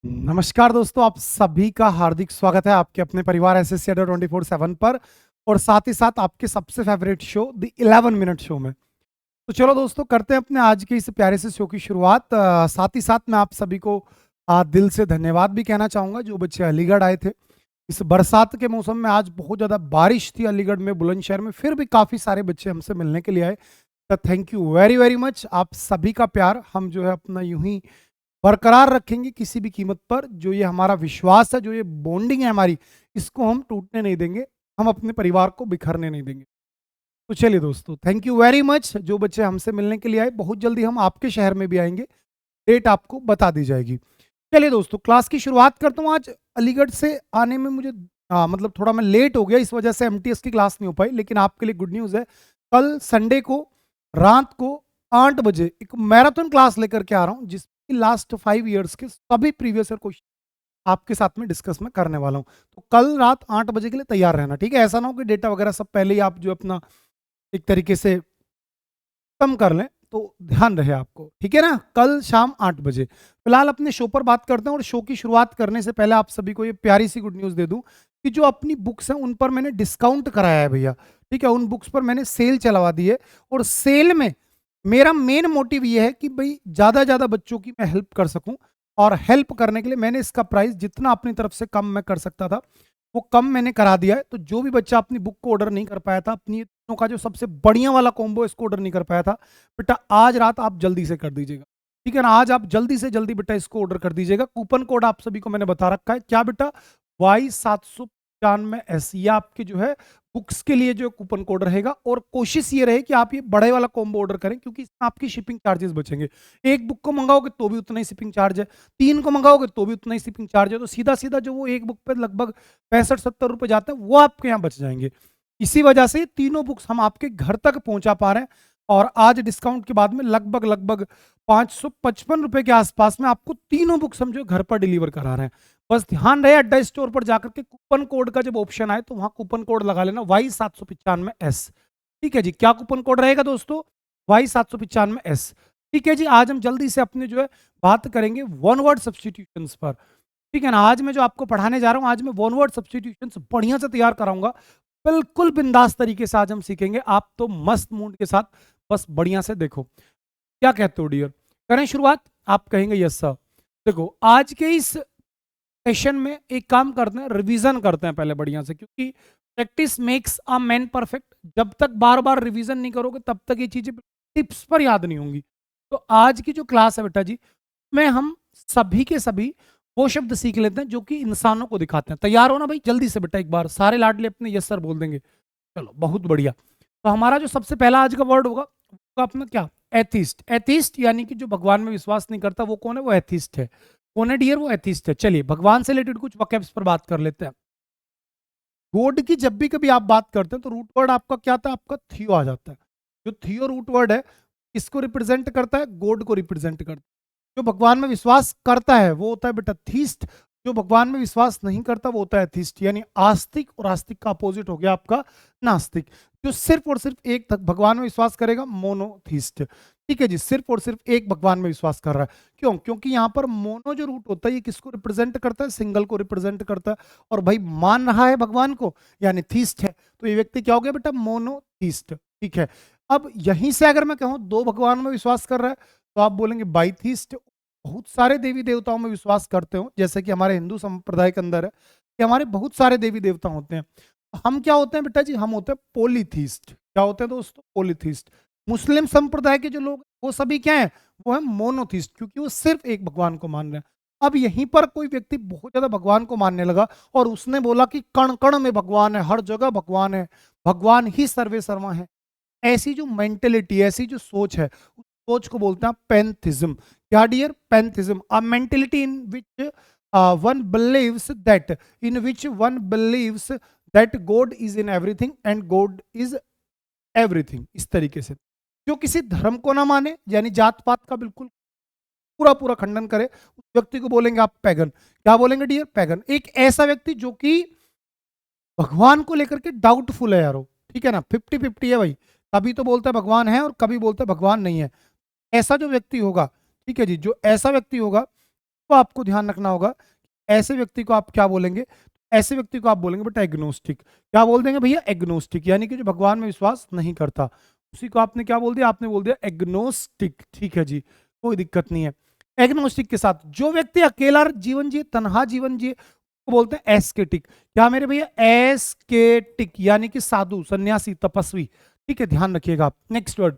नमस्कार दोस्तों, आप सभी का हार्दिक स्वागत है आपके अपने परिवार एसएससी अड्डा 24/7 पर और साथ ही साथ आपके सबसे favourite show the 11 minute show में। तो चलो दोस्तों, करते हैं अपने आज के इस प्यारे से शो की शुरुआत। साथ ही साथ मैं आप सभी को दिल से धन्यवाद भी कहना चाहूँगा जो बच्चे अलीगढ़ आए थे। इस बरसात के मौसम में आज बहुत ज़्यादा बारिश थी अलीगढ़ में, बुलंदशहर में, फिर भी काफ़ी सारे बच्चे हमसे मिलने के लिए आए। तो thank you very very much. आप सभी का प्यार हम जो है अपना यूं ही बरकरार रखेंगे किसी भी कीमत पर। जो ये हमारा विश्वास है, जो ये बॉन्डिंग है हमारी, इसको हम टूटने नहीं देंगे, हम अपने परिवार को बिखरने नहीं देंगे। तो चलिए दोस्तों, थैंक यू वेरी मच जो बच्चे हमसे मिलने के लिए आए। बहुत जल्दी हम आपके शहर में भी आएंगे, डेट आपको बता दी जाएगी। चलिए दोस्तों, क्लास की शुरुआत करता हूँ। आज अलीगढ़ से आने में मुझे मतलब थोड़ा मैं लेट हो गया, इस वजह से एमटीएस की क्लास नहीं हो पाई। लेकिन आपके लिए गुड न्यूज़ है, कल संडे को रात को 8 बजे एक मैराथन क्लास लेकर के आ रहा हूँ, जिसकी लास्ट 5 ईयर्स के सभी प्रीवियस ईयर क्वेश्चन आपके साथ में डिस्कस में करने वाला हूँ। तो कल रात 8 बजे के लिए तैयार रहना, ठीक है? ऐसा ना हो कि डेटा वगैरह सब पहले ही आप जो अपना एक तरीके से कम कर लें, तो ध्यान रहे आपको, ठीक है ना? कल शाम 8 बजे। फिलहाल अपने शो पर बात करते हैं, और शो की शुरुआत करने से पहले आप सभी को ये प्यारी सी गुड न्यूज़ दे दूं कि जो अपनी बुक्स हैं उन पर मैंने डिस्काउंट कराया है भैया, ठीक है? उन बुक्स पर मैंने सेल चलवा दी है, और सेल में मेरा मेन मोटिव ये है कि भाई ज़्यादा से ज़्यादा बच्चों की मैं हेल्प कर सकूं। और हेल्प करने के लिए मैंने इसका प्राइस जितना अपनी तरफ से कम मैं कर सकता था, वो कम मैंने करा दिया है। तो जो भी बच्चा अपनी बुक को ऑर्डर नहीं कर पाया था, अपनी तीनों का जो सबसे बढ़िया वाला कॉम्बो इसको ऑर्डर नहीं कर पाया था, बेटा आज रात आप जल्दी से कर दीजिएगा, ठीक है ना? आज आप जल्दी से जल्दी बेटा इसको ऑर्डर कर दीजिएगा। कूपन कोड आप सभी को मैंने बता रखा है, क्या बेटा? Y795S, ये आपके जो है बुक्स के लिए जो कूपन कोड रहेगा। और कोशिश ये रहे कि आप ये बड़े वाला कॉम्बो ऑर्डर करें, क्योंकि इसमें आपकी शिपिंग चार्जेस बचेंगे। एक बुक को मंगाओगे तो भी उतना ही शिपिंग चार्ज है, 3 को मंगाओगे तो भी उतना ही शिपिंग चार्ज है। तो सीधा सीधा जो वो एक बुक पे लगभग 65-70 रुपए जाते हैं, वो आपके यहाँ बच जाएंगे। इसी वजह से तीनों बुक्स हम आपके घर तक पहुंचा पा रहे हैं, और आज डिस्काउंट के बाद में लगभग लगभग 555 रुपए के आसपास में आपको तीनों बुक्स हम जो घर पर डिलीवर करा रहे हैं। बस ध्यान रहे, अड्डा स्टोर पर जाकर के कूपन कोड का जब ऑप्शन आए तो वहां कूपन कोड लगा लेना Y795S, ठीक है जी? क्या कूपन कोड रहेगा दोस्तों? Y795S, ठीक है जी? आज हम जल्दी से अपने जो है बात करेंगे वन वर्ड सब्सटीट्यूशंस पर, ठीक है ना? आज मैं जो आपको पढ़ाने जा रहा हूं, आज मैं वन वर्ड सब्सटीट्यूशंस बढ़िया से तैयार कराऊंगा, बिल्कुल बिंदास तरीके से आज हम सीखेंगे। आप तो मस्त मूड के साथ बस बढ़िया से देखो। क्या कहते हो डियर, करें शुरुआत? आप कहेंगे यस सर। देखो, आज के इस सेशन में एक काम करते हैं, रिवीजन करते हैं पहले बढ़िया से, क्योंकि practice makes a man perfect. जब तक बार बार रिवीजन नहीं करोगे तब तक ये चीजें टिप्स पर याद नहीं होंगी। तो आज की जो क्लास है बेटा जी, में हम सभी के सभी वो शब्द सीख लेते हैं जो कि इंसानों को दिखाते हैं। तैयार हो ना भाई? जल्दी से बेटा एक बार सारे लाडले अपने यस सर बोल देंगे। चलो बहुत बढ़िया। तो हमारा जो सबसे पहला आज का वर्ड होगा वो अपना क्या? एथिस्ट। एथिस्ट यानी कि जो भगवान में विश्वास नहीं करता, वो कौन है? वो एथिस्ट है। कौन है डियर? वो एथिस्ट है। चलिए भगवान से रिलेटेड कुछ वोकैब्स पर बात कर लेते हैं। गॉड की जब भी कभी आप बात करते हैं तो रूट वर्ड आपका क्या आता है? आपका थियो आ जाता है। जो थियो रूट वर्ड है, इसको रिप्रेजेंट करता है, गॉड को रिप्रेजेंट करता है। जो भगवान में विश्वास करता है वो होता है बेटा थीस्ट, जो भगवान में विश्वास नहीं करता वो होता है एथिस्ट, यानी आस्तिक। और आस्तिक का अपोजिट हो गया आपका नास्तिक। जो सिर्फ और सिर्फ एक तक भगवान में विश्वास करेगा, मोनोथीस्ट, ठीक है जी? सिर्फ और सिर्फ एक भगवान में विश्वास कर रहा है। क्यों? क्योंकि यहाँ पर मोनो जो रूट होता है ये किसको रिप्रेजेंट करता है? सिंगल को रिप्रेजेंट करता है। और भाई मान रहा है भगवान को, यानी थीस्ट है, तो ये व्यक्ति क्या हो गया बेटा? मोनोथीस्ट, ठीक है? अब यहीं से अगर मैं कहूँ दो भगवान में विश्वास कर रहा है, तो आप बोलेंगे बाइथीस्ट। बहुत सारे देवी देवताओं में विश्वास करते हो, जैसे कि हमारे हिंदू संप्रदाय के अंदर है कि हमारे बहुत सारे देवी देवता होते हैं। हम क्या होते हैं बेटा जी? हम होते हैं पोलीथीस्ट। क्या होते हैं दोस्तों? पोलीथीस्ट। मुस्लिम संप्रदाय के जो लोग वो सभी क्या है? वो है मोनोथीस्ट, क्योंकि वो सिर्फ एक भगवान को मान रहे हैं। अब यहीं पर कोई व्यक्ति बहुत ज्यादा भगवान को मानने लगा और उसने बोला कि कण कण में भगवान है, हर जगह भगवान है, भगवान ही सर्वे सर्वा है। ऐसी जो मेंटेलिटी, ऐसी जो सोच है, उस सोच को बोलते हैं पैंथिज्म। क्या dear? Pantheism. A mentality in which one believes that in which one believes that God is in everything and God is everything. इस तरीके से जो किसी धर्म को ना माने, यानी जात पात का बिल्कुल पूरा पूरा खंडन करे, उस व्यक्ति को बोलेंगे आप पैगन। क्या बोलेंगे डियर? पैगन। एक ऐसा व्यक्ति जो कि भगवान को लेकर के डाउटफुल है यारो, ठीक है ना? 50-50 है भाई, कभी तो बोलता है भगवान है और कभी बोलता है भगवान नहीं है। ऐसा जो व्यक्ति होगा, ठीक है जी, जो ऐसा व्यक्ति होगा तो आपको ध्यान रखना होगा, ऐसे व्यक्ति को आप क्या बोलेंगे? ऐसे व्यक्ति को आप बोलेंगे बेटा एग्नोस्टिक। क्या बोल देंगे भैया? एग्नोस्टिक, यानी कि जो भगवान में विश्वास नहीं करता। उसी को आपने क्या बोल दिया? आपने बोल दिया एग्नोस्टिक। ठीक है जी, कोई दिक्कत नहीं है। एग्नोस्टिक के साथ जो व्यक्ति अकेला जीवन जिए, तन्हा जीवन जिए, को बोलते हैं एस्केटिक। क्या मेरे भैया? एस्केटिक, यानी कि साधु, सन्यासी, तपस्वी। ठीक है, ध्यान रखिएगा आप। नेक्स्ट वर्ड,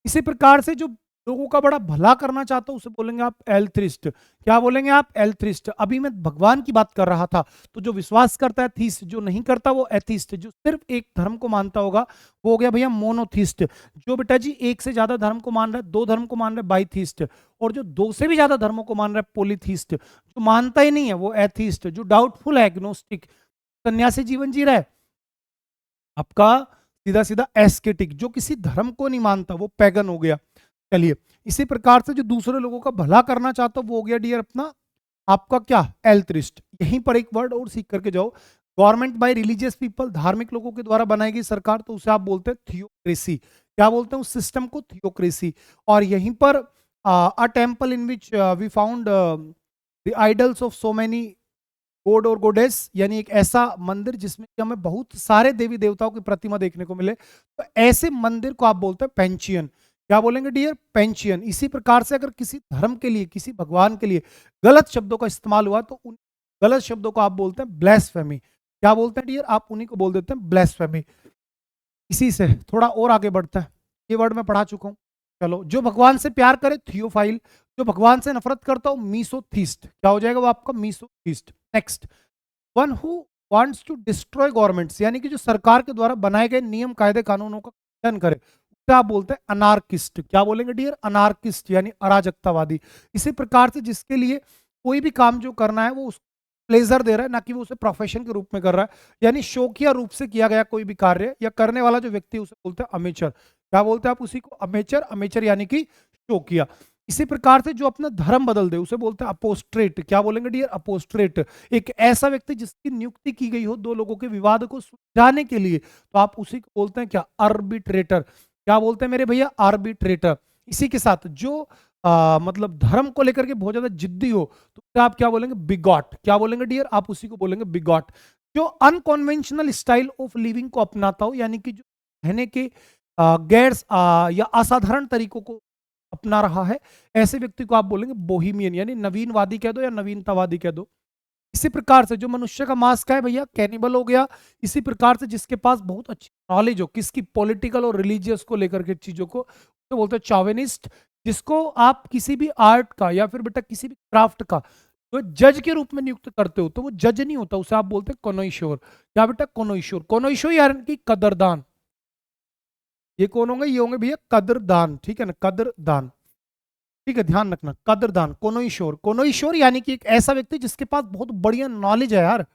इसी प्रकार से जो लोगों का बड़ा भला करना चाहता हूं उसे बोलेंगे आप एल्थ्रिस्ट। क्या बोलेंगे आप? एल्थ्रिस्ट। अभी मैं भगवान की बात कर रहा था, तो जो विश्वास करता है थीस्ट, जो नहीं करता वो एथिस्ट। जो सिर्फ एक धर्म को मानता होगा वो हो गया भैया मोनोथिस्ट। जो बेटा जी एक से ज्यादा धर्म को मान रहा है, दो धर्म को मान रहा है, बाइथिस्ट। और जो दो से भी ज्यादा धर्मों को मान रहा है, पोलिथिस्ट। जो मानता ही नहीं है वो एथिस्ट। जो डाउटफुल है, एग्नोस्टिक, सन्यासी जीवन जी रहा है, आपका सीधा सीधा एस्केटिक। जो किसी धर्म को नहीं मानता वो पैगन हो गया। चलिए, इसी प्रकार से जो दूसरे लोगों का भला करना चाहता वो हो गया डियर अपना आपका क्या? एल्ट्रिस्ट। यहीं पर एक वर्ड और सीख करके जाओ, गवर्नमेंट बाय रिलीजियस पीपल, धार्मिक लोगों के द्वारा बनाई गई सरकार, तो उसे आप बोलते हैं थियोक्रेसी। क्या बोलते हैं उस सिस्टम को? थियोक्रेसी। और यहीं पर a temple in which we found the idols of so many god और गोडेस, यानी एक ऐसा मंदिर जिसमें कि हमें बहुत सारे देवी देवताओं की प्रतिमा देखने को मिले, तो ऐसे मंदिर को आप बोलते हैं पेंचियन। क्या बोलेंगे डियर? पेंचियन। इसी प्रकार से अगर किसी धर्म के लिए, किसी भगवान के लिए गलत शब्दों का इस्तेमाल हुआ तो उन गलत शब्दों को आप बोलते हैं ब्लेस्फेमी। क्या बोलते हैं डियर? आप उन्हीं को बोल देते हैं ब्लेस्फेमी। इसी से थोड़ा और आगे बढ़ता है, ये वर्ड मैं पढ़ा चुका हूं। चलो, जो भगवान से प्यार करे थियोफाइल, जो भगवान से नफरत करता हो मीसोथीस्ट। क्या हो जाएगा वो आपका? Misotheist. Next, one who wants to destroy governments, यानी कि जो सरकार के द्वारा बनाए गए नियम कायदे कानूनों का खंडन करे, उसे आप बोलते हैं अनार्किस्ट। क्या बोलेंगे डियर? अनार्किस्ट, यानी अराजकतावादी। इसी प्रकार से जिसके लिए कोई भी काम जो करना है वो उस प्लेजर दे रहा है, ना कि वो उसे प्रोफेशन के रूप में कर रहा है, यानी शौकिया रूप से किया गया कोई भी कार्य या करने वाला जो व्यक्ति उसे बोलते हैं अमेचर। क्या बोलते हैं आप उसी को? अमेचर। अमेचर यानी कि शौकिया। इसी प्रकार से जो अपना धर्म बदल दे उसे बोलते हैं अपोस्ट्रेट। क्या बोलेंगे डियर? अपोस्ट्रेट। एक ऐसा व्यक्ति जिसकी नियुक्ति की गई हो दो लोगों के विवाद को सुलझाने के लिए, तो आप उसी को बोलते हैं क्या? आर्बिट्रेटर। क्या बोलते हैं मेरे भैया? आर्बिट्रेटर। इसी के साथ जो मतलब धर्म को लेकर के बहुत ज्यादा जिद्दी हो तो आप क्या बोलेंगे? बिगॉट। क्या बोलेंगे डियर? आप उसी को बोलेंगे बिगॉट। जो अनकॉन्वेंशनल स्टाइल ऑफ लिविंग को अपनाता हो, यानी कि जो रहने के गैर या असाधारण तरीकों को अपना रहा है, ऐसे व्यक्ति को आप बोलेंगे बोहिमियन, यानी नवीनवादी कह दो या नवीनतावादी कह दो। इसी प्रकार से जो मनुष्य का मांस खाए भैया, कैनिबल हो गया। इसी प्रकार से जिसके पास बहुत अच्छी नॉलेज हो किसकी? पॉलिटिकल और रिलीजियस को लेकर के चीजों को, तो बोलते हैं चॉवेनिस्ट। जिसको आप किसी भी आर्ट का या फिर बेटा किसी भी क्राफ्ट का तो जज के रूप में नियुक्त करते हो, तो वो जज नहीं होता, उसे आप बोलते हैं कोनोइशोर। क्या बेटा? कोनोइशोर। कोनोइशोर यानी कि कदरदान। ये कौन होंगे? ये होंगे भैया कदरदान। ठीक है ना? कदरदान। ठीक है, ध्यान रखना, कदरदान। कोनोइशोर। कोनोइशोर यानी कि एक ऐसा व्यक्ति जिसके पास बहुत बढ़िया नॉलेज है यार।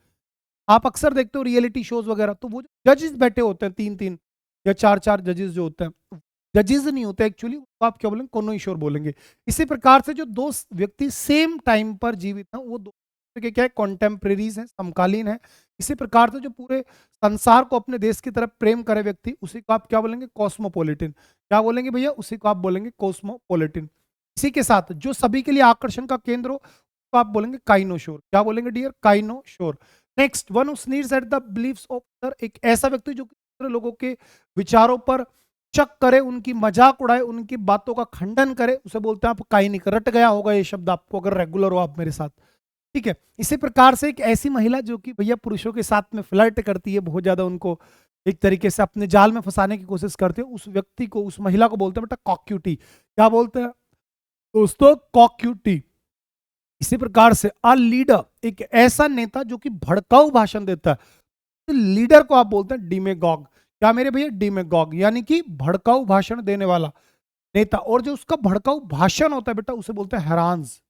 आप अक्सर देखते हो रियलिटी शोज वगैरह, तो वो जो जजेस बैठे होते हैं, तीन तीन या चार चार जजेस जो होते हैं, जजेस नहीं होते एक्चुअली, आप क्या बोलेंगे? कोनोइशोर बोलेंगे। इसी प्रकार से जो दो व्यक्ति सेम टाइम पर जीवित हैं वो दो के क्या है? कॉन्टेम्परेरीज हैं, समकालीन है। इसी प्रकार से जो पूरे संसार को अपने देश की तरफ प्रेम करे व्यक्ति, उसी को आप क्या बोलेंगे? कॉस्मोपोलिटन। क्या बोलेंगे भैया? उसी को आप बोलेंगे कॉस्मोपोलिटन। इसी के साथ जो सभी के लिए आकर्षण का केंद्र हो तो आप बोलेंगे काइनोशोर। क्या बोलेंगे dear? Cynosure. Next, one who sneers at the beliefs of other, एक ऐसा व्यक्ति जो दूसरे लोगों के विचारों पर शक करे, उनकी मजाक उड़ाए, उनकी बातों का खंडन करे, उसे बोलते हैं आप काइनिक। रट गया होगा ये शब्द आपको अगर रेगुलर हो आप मेरे साथ। ठीक है, इसी प्रकार से एक ऐसी महिला जो कि भैया पुरुषों के साथ में फ्लर्ट करती है, बहुत ज्यादा उनको एक तरीके से अपने जाल में फंसाने की कोशिश करते हैं, उस व्यक्ति को, उस महिला को बोलते हैं बेटा कॉक्यूटी। क्या बोलते हैं दोस्तों? कॉक्यूटी। इसी प्रकार से अ लीडर, एक ऐसा नेता जो कि भड़काऊ भाषण देता है, तो लीडर को आप बोलते हैं डिमेगॉग। क्या मेरे भैया? डिमेगॉग, यानी कि भड़काऊ भाषण देने वाला नेता। और जो उसका भड़काऊ भाषण होता है बेटा उसे बोलते हैं हैरान्स।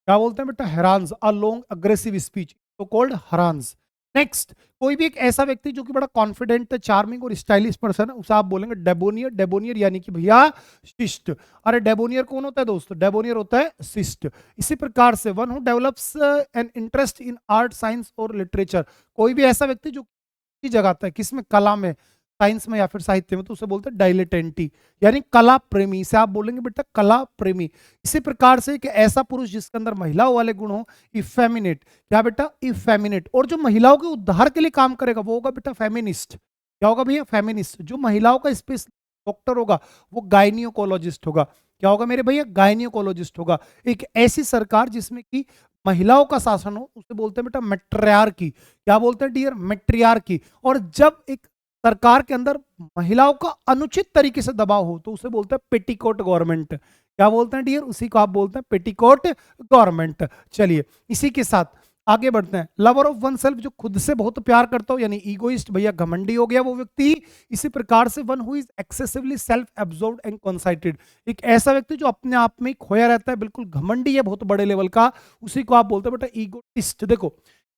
क्या बोलते हैं बेटा? हैरान्स। अ लॉन्ग अग्रेसिव स्पीच तो कॉल्ड हैरान्स। नेक्स्ट, कोई भी एक ऐसा व्यक्ति जो कि बड़ा कॉन्फिडेंट, चार्मिंग और स्टाइलिश पर्सन है, उसे आप बोलेंगे डेबोनियर। डेबोनियर यानी कि भैया शिष्ट। अरे डेबोनियर कौन होता है दोस्तों? डेबोनियर होता है शिष्ट। इसी प्रकार से one who develops an interest in art, science और लिटरेचर, कोई भी ऐसा व्यक्ति जो की जगाता है किसमें? कला में। साइंस में या फिर साहित्य में तो उसे बोलते हैं डायलेटेंटी, यानी कला प्रेमी। इसे आप बोलेंगे बेटा कला प्रेमी। इसी प्रकार से एक ऐसा पुरुष जिसके अंदर महिलाओं वाले गुण हो, इफेमिनेट। क्या बेटा? इफेमिनेट। और जो महिलाओं के उद्धार के लिए काम करेगा वो होगा बेटा फेमिनिस्ट। क्या होगा भैया? फेमिनिस्ट। जो महिलाओं का स्पेशल डॉक्टर होगा वो गायनियोकोलॉजिस्ट होगा। क्या होगा मेरे भैया? गायनियोकोलॉजिस्ट होगा। एक ऐसी सरकार जिसमें कि महिलाओं का शासन हो उसे बोलते हैं बेटा मेट्रियार्की। क्या बोलते हैं डियर? मेट्रियार्की। और जब एक सरकार के अंदर महिलाओं का अनुचित तरीके से दबाव हो तो उसे बोलते हैं पेटीकोट गवर्नमेंट। क्या बोलते हैं डियर? उसी को आप बोलते हैं पेटीकोट गवर्नमेंट। चलिए इसी के साथ आगे बढ़ते हैं। लवर ऑफ वन सेल्फ, जो खुद से बहुत प्यार करता हो, यानी ईगोइस्ट भैया, घमंडी हो गया वो व्यक्ति। इसी प्रकार से one who is excessively self absorbed and conceited, एक ऐसा व्यक्ति जो अपने आप में खोया रहता है, बिल्कुल घमंडी है बहुत बड़े लेवल का, उसी को आप बोलते हैं बेटा ईगोटिस्ट। देखो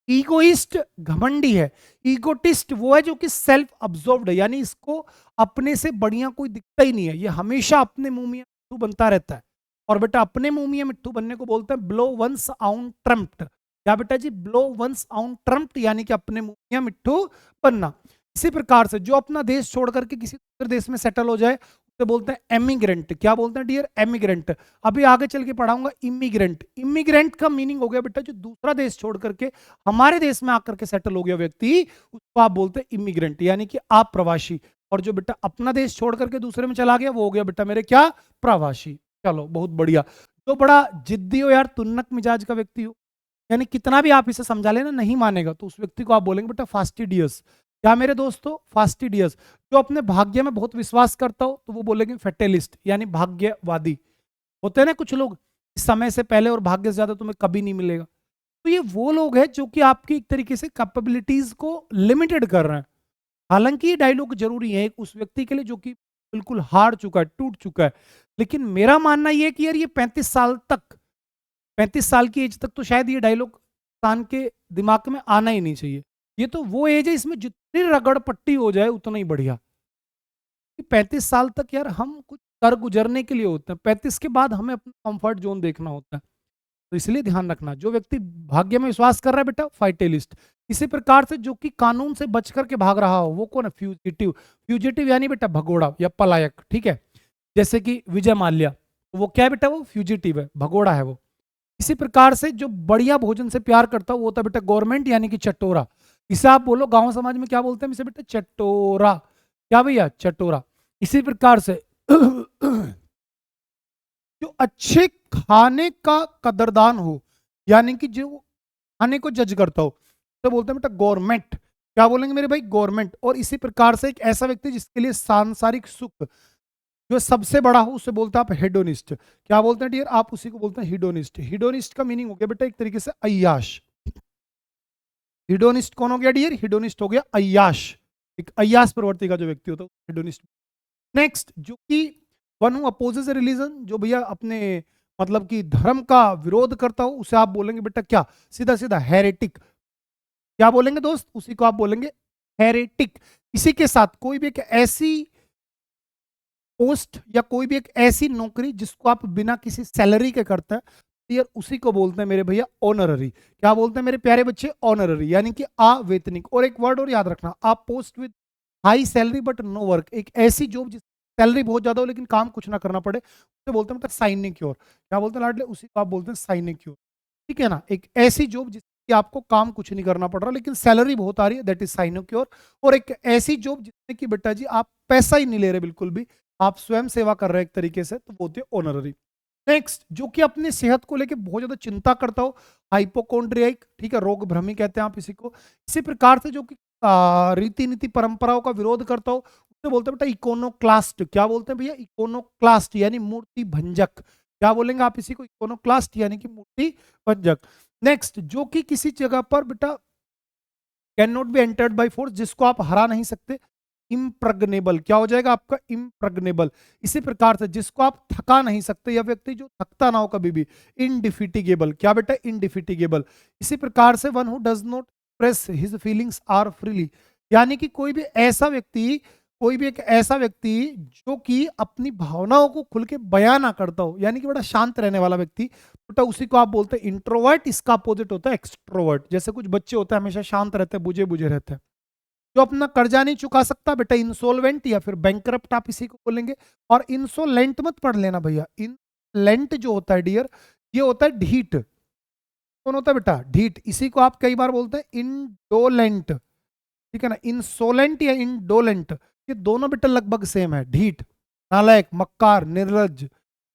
ईगोइस्ट घमंडी है, ईगोटिस्ट वो है जो कि सेल्फ अब्जॉर्ब्ड है, यानी इसको अपने से बढ़िया कोई दिखता ही नहीं है, ये हमेशा अपने मुंह में मिट्टू बनता रहता है। और बेटा अपने मुंह में मिट्टू बनने को बोलते हैं ब्लो वंस आउन ट्रम्प्ड। क्या बेटा जी? ब्लो वंस आउन ट्रम्प्ड, यानी कि अपने मुंह में मिट्टू बनना। इसी प्रकार से जो अपना देश छोड़ करके किसी दूसरे देश में सेटल हो जाए उसे बोलते हैं एमिग्रेंट। क्या बोलते हैं डियर? एमिग्रेंट। अभी आगे चल के पढ़ाऊंगा इमिग्रेंट। इमिग्रेंट का मीनिंग हो गया बेटा जो दूसरा देश छोड़ करके हमारे देश में आकर के सेटल हो गया व्यक्ति, उसको आप बोलते हैं इमिग्रेंट, यानी कि आप प्रवासी। और जो बेटा अपना देश छोड़ करके दूसरे में चला गया वो हो गया बेटा मेरे क्या? प्रवासी। चलो बहुत बढ़िया। जो बड़ा जिद्दी हो यार, तुन्नक मिजाज का व्यक्ति हो, यानी कितना भी आप इसे समझा लेना नहीं मानेगा, तो उस व्यक्ति को आप बोलेंगे बेटा फास्टिडियस। क्या मेरे दोस्तों? फास्टिडियस। जो अपने भाग्य में बहुत विश्वास करता हो तो वो बोलेंगे फेटेलिस्ट, यानी भाग्यवादी। होते हैं ना कुछ लोग, इस समय से पहले और भाग्य से ज्यादा तुम्हें कभी नहीं मिलेगा, तो ये वो लोग हैं जो कि आपकी एक तरीके से कैपेबिलिटीज को लिमिटेड कर रहे हैं। हालांकि ये डायलॉग जरूरी है एक उस व्यक्ति के लिए जो कि बिल्कुल हार चुका है, टूट चुका है। लेकिन मेरा मानना ये है कि यार ये 35 साल की एज तक तो शायद ये डायलॉग इंसान के दिमाग में आना ही नहीं चाहिए। ये तो वो एज है इसमें जितनी रगड़ पट्टी हो जाए उतना ही बढ़िया। 35 साल तक यार हम कुछ कर गुजरने के लिए होते हैं, 35 के बाद हमें अपना कंफर्ट जोन देखना होता है। तो इसलिए ध्यान रखना, जो व्यक्ति भाग्य में विश्वास कर रहा है बेटा फाइटेलिस्ट। इसी प्रकार से जो कि कानून से बच करके भाग रहा हो वो कौन है? फ्यूजिटिव। फ्यूजिटिव यानी बेटा भगोड़ा या पलायक, ठीक है। जैसे कि विजय माल्या, वो क्या है बेटा? वो फ्यूजिटिव है, भगोड़ा है वो। इसी प्रकार से जो बढ़िया भोजन से प्यार करता हो वो होता है बेटा गवर्नमेंट, यानी कि चटोरा। इसे आप बोलो गांव समाज में क्या बोलते हैं इसे बेटा? चटोरा। क्या भैया? चटोरा। इसी प्रकार से जो अच्छे खाने का कदरदान हो, यानी कि जो खाने को जज करता हो, तो बोलते हैं बेटा गवर्नमेंट। क्या बोलेंगे मेरे भाई? गवर्नमेंट। और इसी प्रकार से एक ऐसा व्यक्ति जिसके लिए सांसारिक सुख जो सबसे बड़ा हो उसे बोलते हैं आप हेडोनिस्ट। क्या बोलते हैं डियर? आप उसी को बोलते हैं हिडोनिस्ट। हिडोनिस्ट का मीनिंग हो गया बेटा एक तरीके से अय्याश। हिडोनिस्ट कौन हो गया डियर? हिडोनिस्ट हो गया अय्याश, एक अय्याश प्रवृत्ति का जो व्यक्ति होता है हिडोनिस्ट। नेक्स्ट, जो कि वन हु अपोजेस रिलीजन, जो भैया अपने मतलब कि धर्म का विरोध करता हो उसे आप बोलेंगे बेटा क्या? सीधा सीधा हेरेटिक। क्या बोलेंगे दोस्त? उसी को आप बोलेंगे हेरेटिक। इसी के साथ कोई भी एक ऐसी पोस्ट या कोई भी एक ऐसी नौकरी जिसको आप बिना किसी सैलरी के करते हैं, तो यार उसी को बोलते हैं मेरे भैया ऑनररी। क्या बोलते हैं मेरे प्यारे बच्चे? ऑनररी, यानी कि अवेतनिक। और एक वर्ड और याद रखना, आप post with high salary but no work, एक ऐसी जॉब जिस सैलरी बहुत ज्यादा हो लेकिन काम कुछ ना करना पड़े, उसे बोलते हैं साइनिक्योर। क्या बोलते हैं लाडले? उसी को आप बोलते हैं साइनिक्योर, ठीक है ना। एक ऐसी जॉब जिसकी आपको काम कुछ नहीं करना पड़ रहा लेकिन सैलरी बहुत आ रही है, दैट इज साइनिक्योर। और एक ऐसी जॉब जिसमें कि बेटा जी आप पैसा ही नहीं ले रहे बिल्कुल भी, आप स्वयं सेवा कर रहे हैं एक तरीके से, तो बोलते हैं ऑनररी। नेक्स्ट, जो कि अपनी सेहत को लेकर बहुत ज्यादा चिंता करता हो, हाइपोकोन्ड्रियाइक, ठीक है, रोग भ्रमी कहते हैं आप इसी को। इसी प्रकार से जो कि रीति नीति परंपराओं का विरोध करता हो उसे बोलते हैं बेटा इकोनोक्लास्ट। क्या बोलते हैं भैया? इकोनोक्लास्ट, यानी मूर्ति भंजक। क्या बोलेंगे आप इसी को? इकोनोक्लास्ट, यानी कि मूर्ति भंजक। नेक्स्ट, जो कि किसी जगह पर बेटा can not be entered by force, जिसको आप हरा नहीं सकते, इम्प्रग्नेबल। क्या हो जाएगा आपका? इम्प्रग्नेबल। इसी प्रकार से जिसको आप थका नहीं सकते, या व्यक्ति जो थकता ना हो कभी भी, इनडिफिटिगेबल। क्या बेटा? इनडिफिटिगेबल। इसी प्रकार से one who does not express his feelings are freely, यानी कि कोई भी ऐसा व्यक्ति, कोई भी एक ऐसा व्यक्ति जो कि अपनी भावनाओं को खुल के बयां ना करता हो, यानी कि बड़ा शांत रहने वाला व्यक्ति, बेटा उसी को आप बोलते हैं इंट्रोवर्ट। इसका अपोजिट होता है एक्सट्रोवर्ट। जैसे कुछ बच्चे होते हैं हमेशा शांत रहते हैं, बुझे बुझे रहते हैं, जो अपना कर्जा नहीं चुका सकता बेटा इंसोल्वेंट या फिर बैंकरप्ट आप इसी को बोलेंगे। और इंसोलेंट मत पढ़ लेना भैया, इनलेंट जो होता है डियर ये होता है ढीठ। कौन होता है बेटा? ढीठ। इसी को आप कई बार बोलते हैं इंडोलेंट, ठीक है ना। इंसोलेंट या इंडोलेंट ये दोनों बेटा लगभग सेम है, ढीठ, नालायक, मक्कार, निर्लज,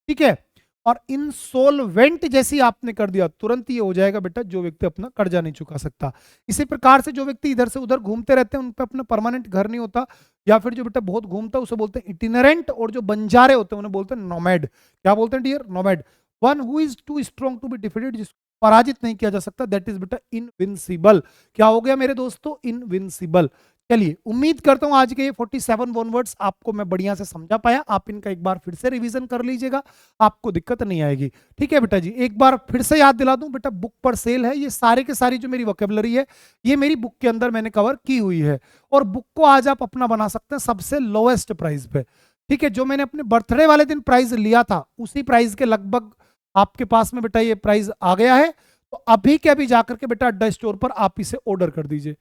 ठीक है। और इंसोल्वेंट जैसी आपने कर दिया तुरंत ये हो जाएगा बेटा जो व्यक्ति अपना कर्जा नहीं चुका सकता। इसी प्रकार से जो व्यक्ति इधर से उधर घूमते रहते हैं उन पे अपना परमानेंट घर नहीं होता, या फिर जो बेटा बहुत घूमता है उसे बोलते हैं इटिनरेंट, और जो बंजारे होते हैं उन्हें बोलते हैं नोमैड। क्या बोलते हैं dear? Nomad. One who is too strong to be defeated, जिसको पराजित नहीं किया जा सकता, दैट इज बेटा इनविंसिबल। क्या हो गया मेरे दोस्तों? इनविंसिबल। चलिए उम्मीद करता हूं आज के ये 47 वन वर्ड्स आपको मैं बढ़िया से समझा पाया। आप इनका एक बार फिर से रिवीजन कर लीजिएगा, आपको दिक्कत नहीं आएगी, ठीक है बेटा जी। एक बार फिर से याद दिला दूं बेटा, बुक पर सेल है, ये सारे के सारी जो मेरी वोकेबलरी है ये मेरी बुक के अंदर मैंने कवर की हुई है, और बुक को आज आप अपना बना सकते हैं सबसे लोएस्ट प्राइस पे, ठीक है। जो मैंने अपने बर्थडे वाले दिन प्राइस लिया था उसी प्राइस के लगभग आपके पास में बेटा ये प्राइस आ गया है। तो अभी के अभी जाकर के बेटा अड्डा स्टोर पर आप इसे ऑर्डर कर दीजिए,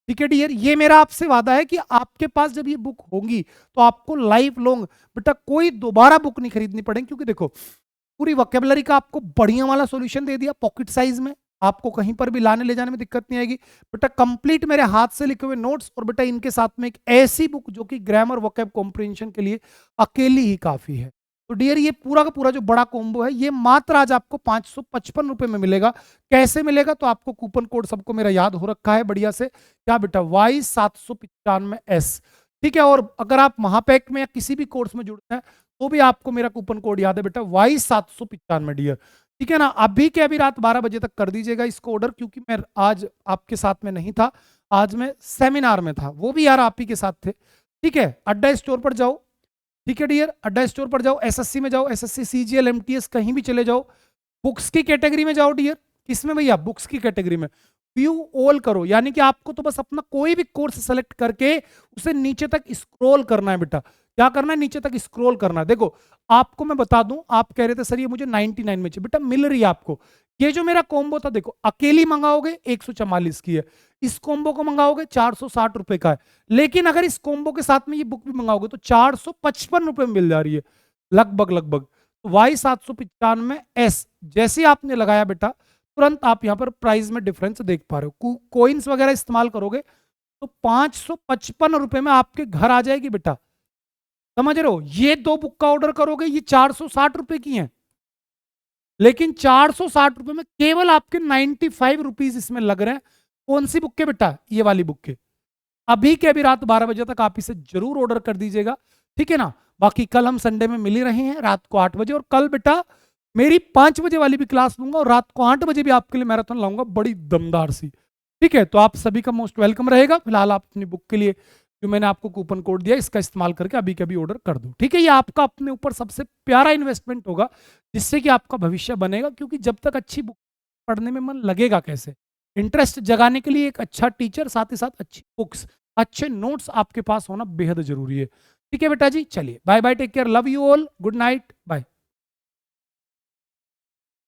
ठीक है डियर। ये मेरा आपसे वादा है कि आपके पास जब ये बुक होगी तो आपको लाइफ लॉन्ग बेटा कोई दोबारा बुक नहीं खरीदनी पड़ेगी, क्योंकि देखो पूरी वोकेबलरी का आपको बढ़िया वाला सॉल्यूशन दे दिया पॉकेट साइज में, आपको कहीं पर भी लाने ले जाने में दिक्कत नहीं आएगी बेटा। कंप्लीट मेरे हाथ से लिखे हुए नोट्स, और बेटा इनके साथ में एक ऐसी बुक जो कि ग्रामर वोकैब कॉम्प्रिहेंशन के लिए अकेली ही काफी है। तो डियर ये पूरा का पूरा जो बड़ा कॉम्बो है ये मात्र आज आपको 555 रुपए में मिलेगा। कैसे मिलेगा? तो आपको कूपन कोड सबको मेरा याद हो रखा है बढ़िया से, क्या बेटा? Y795S, ठीक है। और अगर आप महापैक में या किसी भी कोर्स में जुड़ते हैं तो भी आपको मेरा कूपन कोड याद है बेटा, Y795 डियर, ठीक है ना। अभी के अभी रात 12 बजे तक कर दीजिएगा इसको ऑर्डर, क्योंकि मैं आज आपके साथ में नहीं था, आज मैं सेमिनार में था, वो भी यार आप ही के साथ थे, ठीक है। अड्डा स्टोर पर जाओ, ठीक है डियर, अड्डा स्टोर पर जाओ, एसएससी में जाओ, एसएससी सीजीएल एमटीएस कहीं भी चले जाओ, बुक्स की कैटेगरी में जाओ डियर। किसमें भैया? बुक्स की कैटेगरी में व्यू ऑल करो, यानी कि आपको तो बस अपना कोई भी कोर्स सेलेक्ट करके उसे नीचे तक स्क्रॉल करना है बेटा। क्या करना है? नीचे तक स्क्रॉल करना है। देखो आपको मैं बता दूं, आप कह रहे थे सर ये मुझे 99 में चाहिए, बेटा मिल रही है आपको। ये जो मेरा कॉम्बो था देखो, अकेली मंगाओगे 144 की है, इस कॉम्बो को मंगाओगे 460 रुपए का है, लेकिन अगर इस कॉम्बो के साथ में ये बुक भी मंगाओगे तो 455 रुपए में मिल जा रही है लगभग लगभग। Y795S जैसे ही आपने लगाया बेटा तुरंत आप यहां पर प्राइस में डिफरेंस देख पा रहे हो। कोइंस वगैरह इस्तेमाल करोगे तो 555 रुपए में आपके घर आ जाएगी बेटा, समझ रहे हो। ये दो बुक का ऑर्डर करोगे ये 460 रुपए की हैं, लेकिन 460 रुपए में केवल आपके 95 रुपीज इसमें लग रहे हैं। कौन सी बुक के बेटा? ये वाली बुक के। अभी के अभी रात 12 बजे तक आप इसे जरूर ऑर्डर कर दीजिएगा, ठीक है ना। बाकी कल हम संडे में मिल ही रहे हैं रात को 8 बजे, और कल बेटा मेरी 5 बजे वाली भी क्लास लूंगा, और रात को 8 बजे भी आपके लिए मैराथन लाऊंगा बड़ी दमदार सी, ठीक है। तो आप सभी का मोस्ट वेलकम रहेगा। फिलहाल आप अपनी बुक के लिए जो मैंने आपको कूपन कोड दिया इसका इस्तेमाल करके अभी के अभी ऑर्डर कर दो, ठीक है। ये आपका अपने ऊपर सबसे प्यारा इन्वेस्टमेंट होगा जिससे कि आपका भविष्य बनेगा, क्योंकि जब तक अच्छी बुक पढ़ने में मन लगेगा कैसे, इंटरेस्ट जगाने के लिए एक अच्छा टीचर, साथ ही साथ अच्छी बुक्स, अच्छे नोट्स आपके पास होना बेहद जरूरी है, ठीक है बेटा जी। चलिए bye bye, take care, love you all, good night, bye.